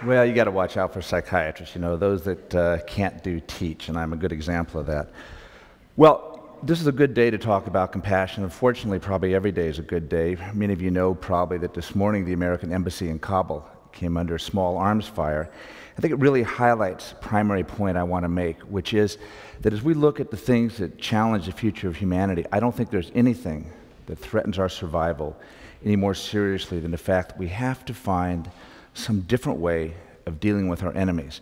Well, you got to watch out for psychiatrists, those that can't do teach, and I'm a good example of that. Well, this is a good day to talk about compassion. Unfortunately, probably every day is a good day. Many of you know probably that this morning the American embassy in Kabul came under small arms fire. I think it really highlights the primary point I want to make, which is that as we look at the things that challenge the future of humanity, I don't think there's anything that threatens our survival any more seriously than the fact that we have to find some different way of dealing with our enemies.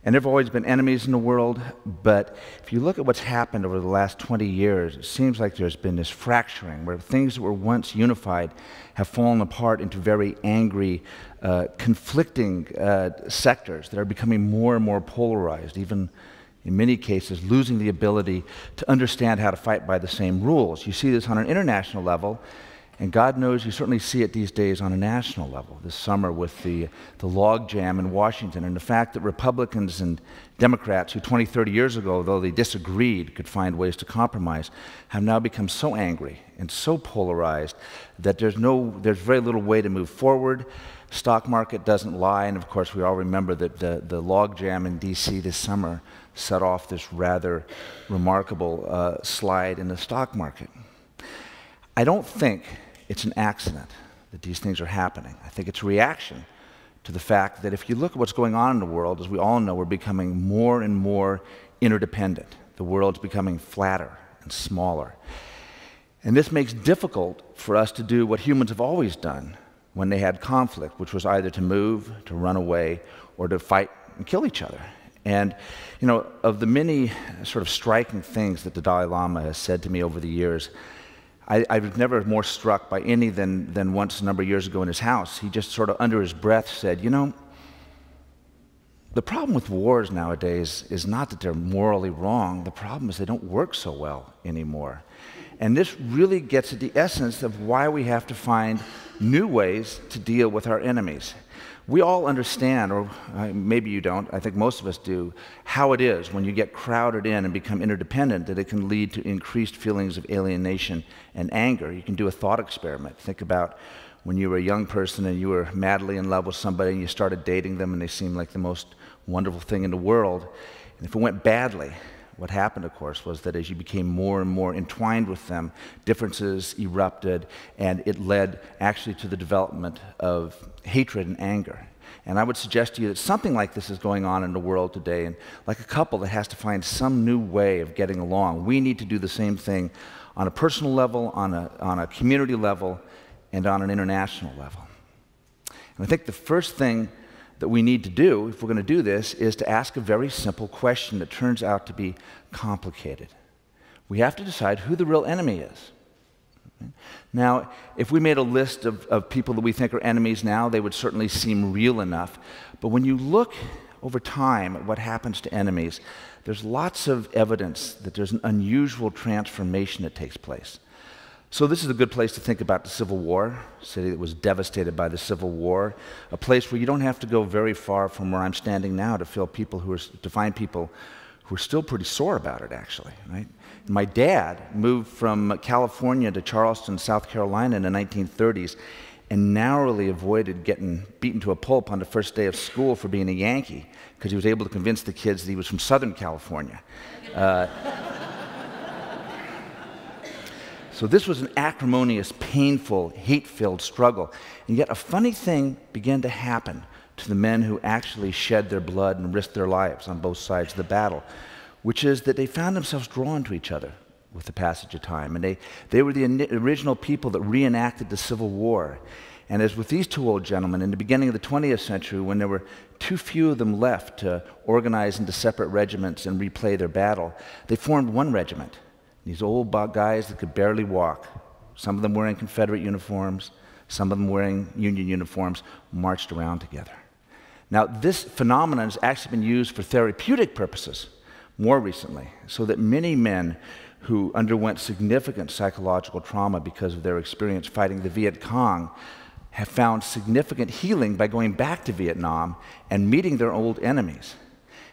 And there have always been enemies in the world, but if you look at what's happened over the last 20 years, it seems like there's been this fracturing where things that were once unified have fallen apart into very angry, conflicting sectors that are becoming more and more polarized, even in many cases losing the ability to understand how to fight by the same rules. You see this on an international level, and God knows you certainly see it these days on a national level. This summer with the logjam in Washington and the fact that Republicans and Democrats who 20, 30 years ago, though they disagreed, could find ways to compromise, have now become so angry and so polarized that there's very little way to move forward. Stock market doesn't lie, and of course we all remember that the logjam in DC this summer set off this rather remarkable slide in the stock market. I don't think it's an accident that these things are happening. I think it's a reaction to the fact that if you look at what's going on in the world, as we all know, we're becoming more and more interdependent. The world's becoming flatter and smaller. And this makes it difficult for us to do what humans have always done when they had conflict, which was either to move, to run away, or to fight and kill each other. And, of the many sort of striking things that the Dalai Lama has said to me over the years, I was never more struck by any than once a number of years ago in his house. He just sort of under his breath said, the problem with wars nowadays is not that they're morally wrong. The problem is they don't work so well anymore. And this really gets at the essence of why we have to find new ways to deal with our enemies. We all understand, or maybe you don't, I think most of us do, how it is when you get crowded in and become interdependent that it can lead to increased feelings of alienation and anger. You can do a thought experiment. Think about when you were a young person and you were madly in love with somebody and you started dating them and they seemed like the most wonderful thing in the world. And if it went badly, what happened, of course, was that as you became more and more entwined with them, differences erupted, and it led actually to the development of hatred and anger. And I would suggest to you that something like this is going on in the world today, and like a couple that has to find some new way of getting along. We need to do the same thing on a personal level, on a community level, and on an international level. And I think the first thing that we need to do, if we're going to do this, is to ask a very simple question that turns out to be complicated. We have to decide who the real enemy is. Now, if we made a list of people that we think are enemies now, they would certainly seem real enough. But when you look over time at what happens to enemies, there's lots of evidence that there's an unusual transformation that takes place. So this is a good place to think about the Civil War, a city that was devastated by the Civil War, a place where you don't have to go very far from where I'm standing now to find people who are still pretty sore about it, actually, right? My dad moved from California to Charleston, South Carolina in the 1930s and narrowly avoided getting beaten to a pulp on the first day of school for being a Yankee because he was able to convince the kids that he was from Southern California. So this was an acrimonious, painful, hate-filled struggle. And yet a funny thing began to happen to the men who actually shed their blood and risked their lives on both sides of the battle, which is that they found themselves drawn to each other with the passage of time. And they were the original people that reenacted the Civil War. And as with these two old gentlemen, in the beginning of the 20th century, when there were too few of them left to organize into separate regiments and replay their battle, they formed one regiment. These old guys that could barely walk, some of them wearing Confederate uniforms, some of them wearing Union uniforms, marched around together. Now, this phenomenon has actually been used for therapeutic purposes more recently, so that many men who underwent significant psychological trauma because of their experience fighting the Viet Cong have found significant healing by going back to Vietnam and meeting their old enemies.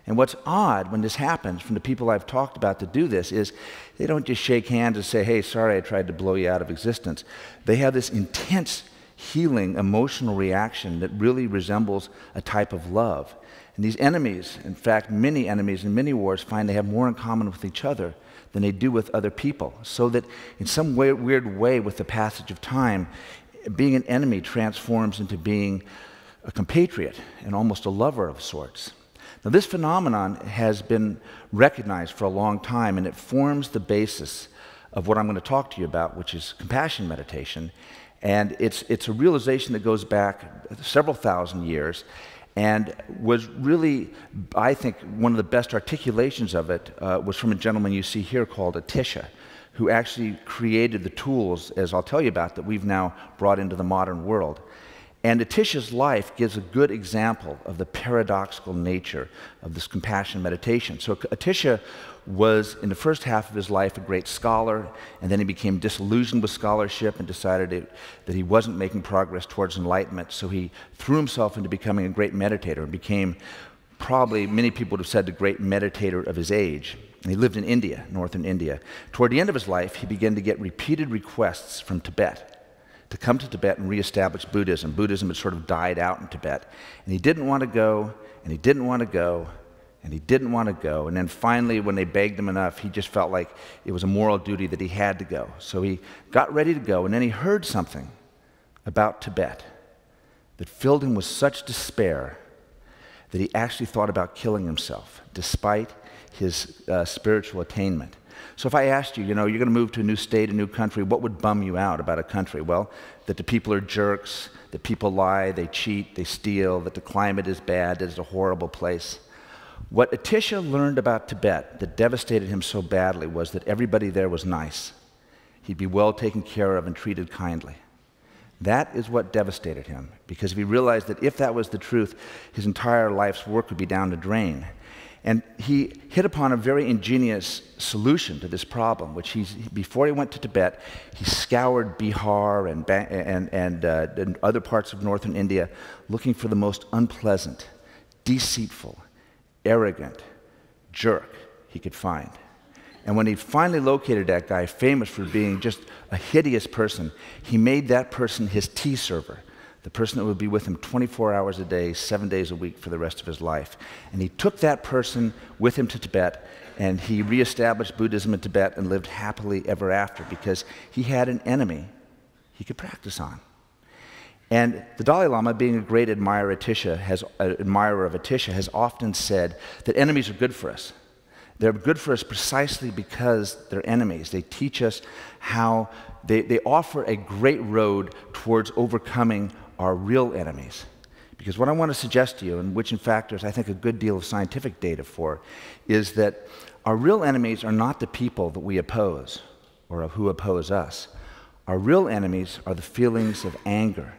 And what's odd when this happens from the people I've talked about to do this is they don't just shake hands and say, hey, sorry I tried to blow you out of existence. They have this intense healing, emotional reaction that really resembles a type of love. And these enemies, in fact, many enemies in many wars find they have more in common with each other than they do with other people. So that in some weird way, with the passage of time, being an enemy transforms into being a compatriot and almost a lover of sorts. Now, this phenomenon has been recognized for a long time, and it forms the basis of what I'm going to talk to you about, which is compassion meditation. And it's a realization that goes back several thousand years and was really, I think, one of the best articulations of it was from a gentleman you see here called Atisha, who actually created the tools, as I'll tell you about, that we've now brought into the modern world. And Atisha's life gives a good example of the paradoxical nature of this compassion meditation. So Atisha was, in the first half of his life, a great scholar, and then he became disillusioned with scholarship and decided that he wasn't making progress towards enlightenment, so he threw himself into becoming a great meditator and became, probably many people would have said, the great meditator of his age. And he lived in India, northern India. Toward the end of his life, he began to get repeated requests from Tibet to come to Tibet and reestablish Buddhism. Buddhism had sort of died out in Tibet. And he didn't want to go, and he didn't want to go, and he didn't want to go. And then finally, when they begged him enough, he just felt like it was a moral duty that he had to go. So he got ready to go, and then he heard something about Tibet that filled him with such despair that he actually thought about killing himself, despite his spiritual attainment. So if I asked you, you're going to move to a new state, a new country, what would bum you out about a country? Well, that the people are jerks, that people lie, they cheat, they steal, that the climate is bad, that it's a horrible place. What Atisha learned about Tibet that devastated him so badly was that everybody there was nice. He'd be well taken care of and treated kindly. That is what devastated him, because he realized that if that was the truth, his entire life's work would be down the drain. And he hit upon a very ingenious solution to this problem, which before he went to Tibet, he scoured Bihar and other parts of northern India looking for the most unpleasant, deceitful, arrogant jerk he could find. And when he finally located that guy, famous for being just a hideous person, he made that person his tea server, the person that would be with him 24 hours a day, 7 days a week for the rest of his life. And he took that person with him to Tibet, and he reestablished Buddhism in Tibet and lived happily ever after because he had an enemy he could practice on. And the Dalai Lama, being a great admirer of Atisha, has often said that enemies are good for us. They're good for us precisely because they're enemies. They teach us how they offer a great road towards overcoming our real enemies. Because what I want to suggest to you, and which in fact there's I think a good deal of scientific data for, is that our real enemies are not the people that we oppose or who oppose us. Our real enemies are the feelings of anger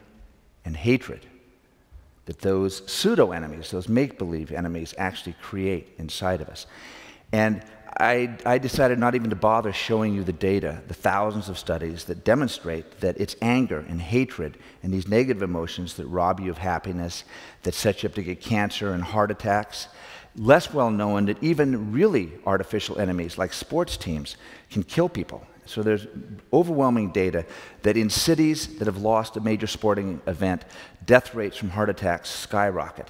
and hatred that those pseudo-enemies, those make-believe enemies, actually create inside of us. And I decided not even to bother showing you the data, the thousands of studies that demonstrate that it's anger and hatred and these negative emotions that rob you of happiness, that set you up to get cancer and heart attacks. Less well known that even really artificial enemies like sports teams can kill people. So there's overwhelming data that in cities that have lost a major sporting event, death rates from heart attacks skyrocket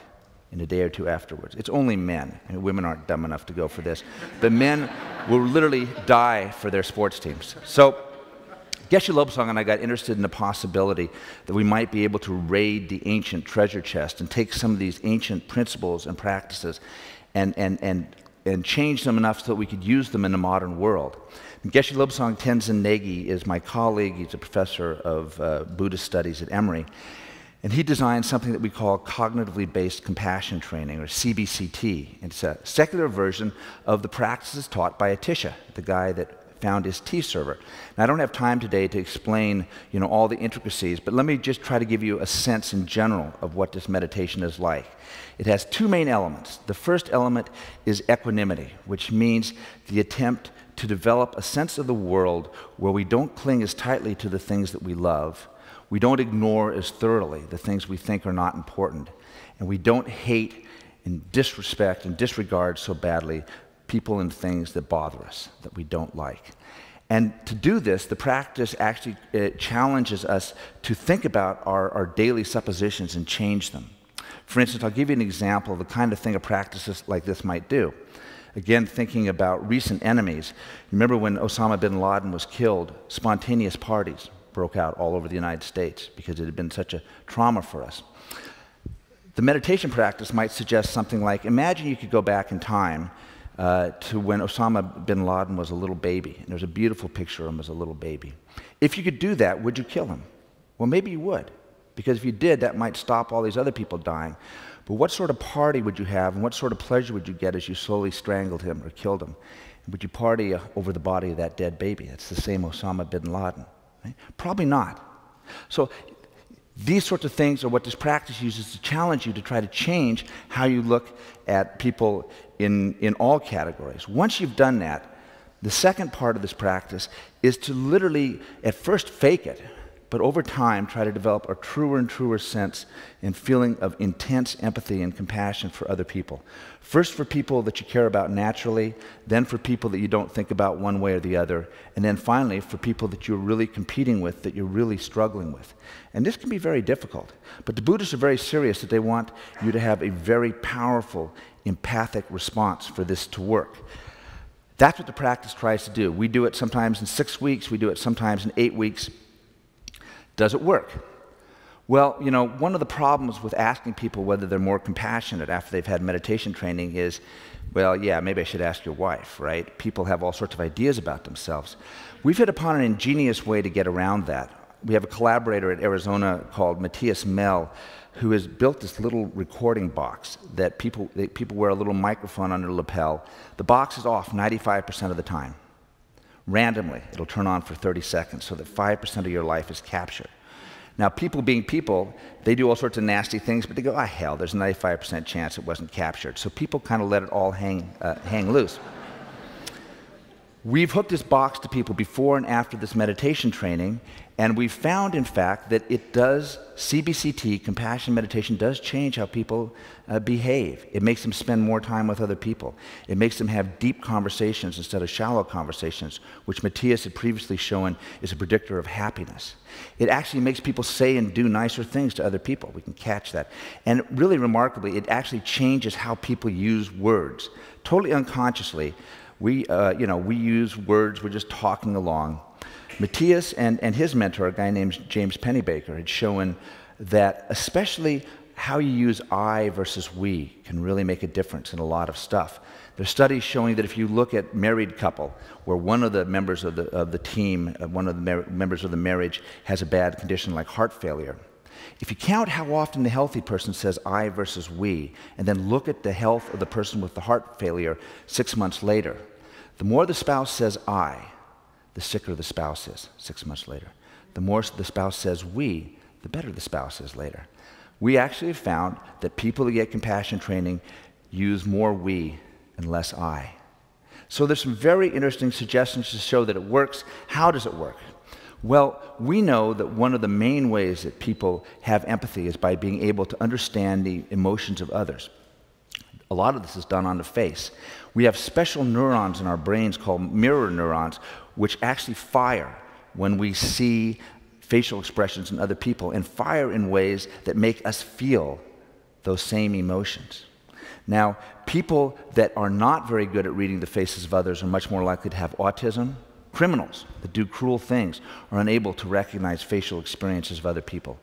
in a day or two afterwards. It's only men. I mean, women aren't dumb enough to go for this. But men will literally die for their sports teams. So Geshe Lobsang and I got interested in the possibility that we might be able to raid the ancient treasure chest and take some of these ancient principles and practices and change them enough so that we could use them in the modern world. Geshe Lobsang Tenzin Negi is my colleague. He's a professor of Buddhist studies at Emory. And he designed something that we call cognitively based compassion training, or CBCT. It's a secular version of the practices taught by Atisha, the guy that found his tea server. Now, I don't have time today to explain, all the intricacies, but let me just try to give you a sense in general of what this meditation is like. It has two main elements. The first element is equanimity, which means the attempt to develop a sense of the world where we don't cling as tightly to the things that we love, we don't ignore as thoroughly the things we think are not important, and we don't hate and disrespect and disregard so badly people and things that bother us, that we don't like. And to do this, the practice actually challenges us to think about our daily suppositions and change them. For instance, I'll give you an example of the kind of thing a practice like this might do. Again, thinking about recent enemies. Remember when Osama bin Laden was killed, spontaneous parties broke out all over the United States because it had been such a trauma for us. The meditation practice might suggest something like, imagine you could go back in time to when Osama bin Laden was a little baby. And there's a beautiful picture of him as a little baby. If you could do that, would you kill him? Well, maybe you would, because if you did, that might stop all these other people dying. But what sort of party would you have, and what sort of pleasure would you get as you slowly strangled him or killed him? Would you party over the body of that dead baby? It's the same Osama bin Laden. Right? Probably not. So these sorts of things are what this practice uses to challenge you to try to change how you look at people in all categories. Once you've done that, the second part of this practice is to literally, at first, fake it, but over time try to develop a truer and truer sense and feeling of intense empathy and compassion for other people. First for people that you care about naturally, then for people that you don't think about one way or the other, and then finally for people that you're really competing with, that you're really struggling with. And this can be very difficult, but the Buddhists are very serious that they want you to have a very powerful, empathic response for this to work. That's what the practice tries to do. We do it sometimes in 6 weeks, we do it sometimes in 8 weeks. Does it work? Well, you know, one of the problems with asking people whether they're more compassionate after they've had meditation training is, well, yeah, maybe I should ask your wife, right? People have all sorts of ideas about themselves. We've hit upon an ingenious way to get around that. We have a collaborator at Arizona called Matthias Mell, who has built this little recording box that people wear a little microphone on their lapel. The box is off 95% of the time. Randomly, it'll turn on for 30 seconds so that 5% of your life is captured. Now, people being people, they do all sorts of nasty things, but they go, ah, hell, there's a 95% chance it wasn't captured. So people kind of let it all hang loose. We've hooked this box to people before and after this meditation training, and we've found, in fact, that it does, CBCT, compassion meditation, does change how people behave. It makes them spend more time with other people. It makes them have deep conversations instead of shallow conversations, which Matthias had previously shown is a predictor of happiness. It actually makes people say and do nicer things to other people. We can catch that. And really remarkably, it actually changes how people use words. Totally unconsciously, we use words, we're just talking along. Matthias and his mentor, a guy named James Pennebaker, had shown that especially how you use I versus we can really make a difference in a lot of stuff. There's studies showing that if you look at married couple, where one of the members of the team, one of the members of the marriage has a bad condition like heart failure, if you count how often the healthy person says I versus we, and then look at the health of the person with the heart failure 6 months later, the more the spouse says I, the sicker the spouse is 6 months later. The more the spouse says we, the better the spouse is later. We actually have found that people who get compassion training use more we and less I. So there's some very interesting suggestions to show that it works. How does it work? Well, we know that one of the main ways that people have empathy is by being able to understand the emotions of others. A lot of this is done on the face. We have special neurons in our brains called mirror neurons, which actually fire when we see facial expressions in other people, and fire in ways that make us feel those same emotions. Now, people that are not very good at reading the faces of others are much more likely to have autism. Criminals that do cruel things are unable to recognize facial experiences of other people.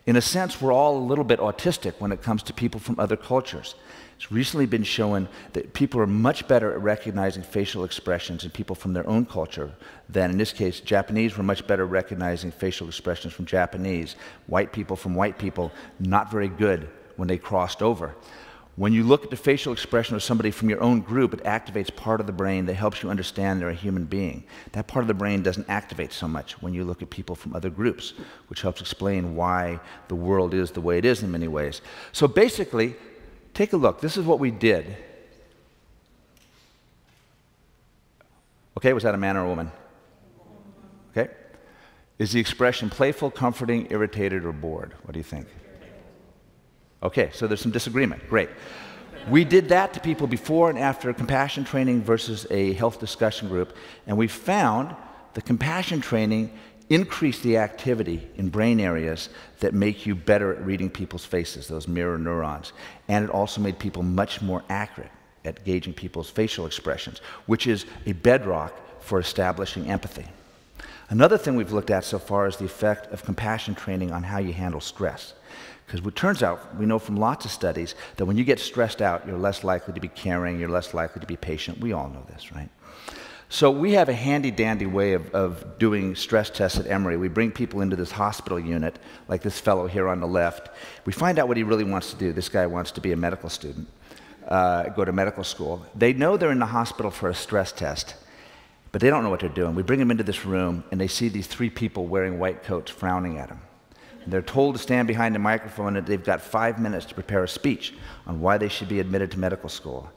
In a sense, we're all a little bit autistic when it comes to people from other cultures. It's recently been shown that people are much better at recognizing facial expressions in people from their own culture than, in this case, Japanese were much better at recognizing facial expressions from Japanese. White people from white people, not very good when they crossed over. When you look at the facial expression of somebody from your own group, it activates part of the brain that helps you understand they're a human being. That part of the brain doesn't activate so much when you look at people from other groups, which helps explain why the world is the way it is in many ways. So basically, take a look. This is what we did. Okay, was that a man or a woman? Okay. Is the expression playful, comforting, irritated, or bored? What do you think? Okay, so there's some disagreement. Great. We did that to people before and after compassion training versus a health discussion group, and we found the compassion training increased the activity in brain areas that make you better at reading people's faces, those mirror neurons. And it also made people much more accurate at gauging people's facial expressions, which is a bedrock for establishing empathy. Another thing we've looked at so far is the effect of compassion training on how you handle stress. Because it turns out, we know from lots of studies, that when you get stressed out, you're less likely to be caring, you're less likely to be patient. We all know this, right? So we have a handy-dandy way of doing stress tests at Emory. We bring people into this hospital unit, like this fellow here on the left. We find out what he really wants to do. This guy wants to be a medical student, go to medical school. They know they're in the hospital for a stress test, but they don't know what they're doing. We bring them into this room, and they see these 3 people wearing white coats frowning at them. They're told to stand behind a microphone, and they've got 5 minutes to prepare a speech on why they should be admitted to medical school.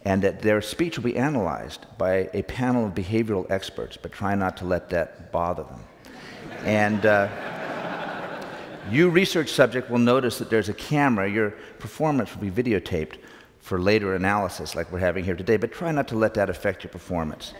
And that their speech will be analyzed by a panel of behavioral experts, but try not to let that bother them. And you research subject will notice that there's a camera. Your performance will be videotaped for later analysis, like we're having here today, but try not to let that affect your performance.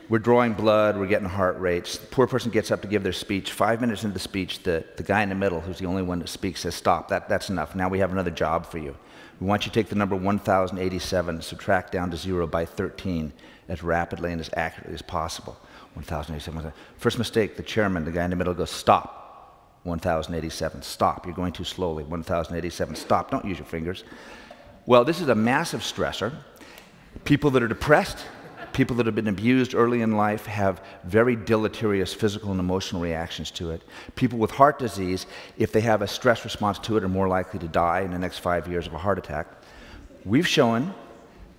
We're drawing blood, we're getting heart rates. The poor person gets up to give their speech. 5 minutes into the speech, the guy in the middle, who's the only one that speaks, says, "Stop, that's enough. Now we have another job for you. We want you to take the number 1087, subtract down to 0 by 13 as rapidly and as accurately as possible." 1087. First mistake, the chairman, the guy in the middle, goes, "Stop. 1087. Stop. You're going too slowly. 1087. Stop. Don't use your fingers." Well, this is a massive stressor. People that are depressed, people that have been abused early in life have very deleterious physical and emotional reactions to it. People with heart disease, if they have a stress response to it, are more likely to die in the next 5 years of a heart attack. We've shown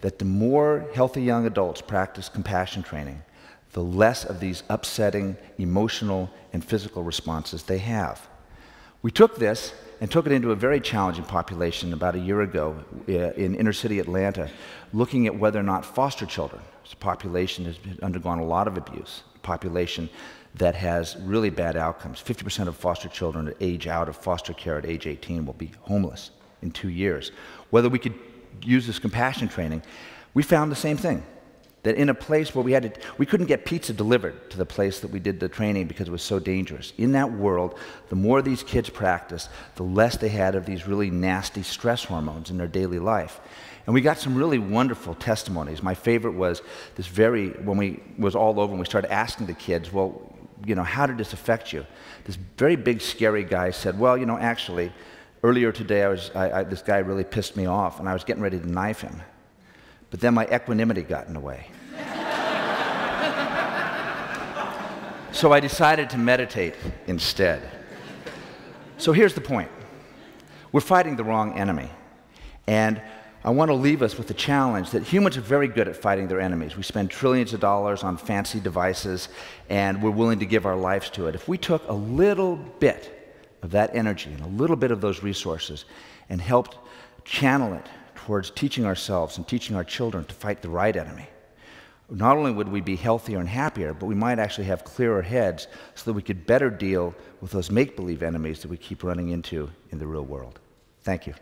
that the more healthy young adults practice compassion training, the less of these upsetting emotional and physical responses they have. We took this and took it into a very challenging population about a year ago in inner city Atlanta, looking at whether or not foster children, it's a population that has undergone a lot of abuse, a population that has really bad outcomes. 50% of foster children that age out of foster care at age 18 will be homeless in 2 years. Whether we could use this compassion training, we found the same thing. That in a place where we couldn't get pizza delivered to the place that we did the training because it was so dangerous. In that world, the more these kids practiced, the less they had of these really nasty stress hormones in their daily life. And we got some really wonderful testimonies. My favorite was when we was all over and we started asking the kids, well, you know, how did this affect you? This very big, scary guy said, well, you know, actually, earlier today, this guy really pissed me off, and I was getting ready to knife him. But then my equanimity got in the way. So I decided to meditate instead. So here's the point. We're fighting the wrong enemy. And I want to leave us with the challenge that humans are very good at fighting their enemies. We spend trillions of dollars on fancy devices, and we're willing to give our lives to it. If we took a little bit of that energy and a little bit of those resources and helped channel it towards teaching ourselves and teaching our children to fight the right enemy, not only would we be healthier and happier, but we might actually have clearer heads so that we could better deal with those make-believe enemies that we keep running into in the real world. Thank you.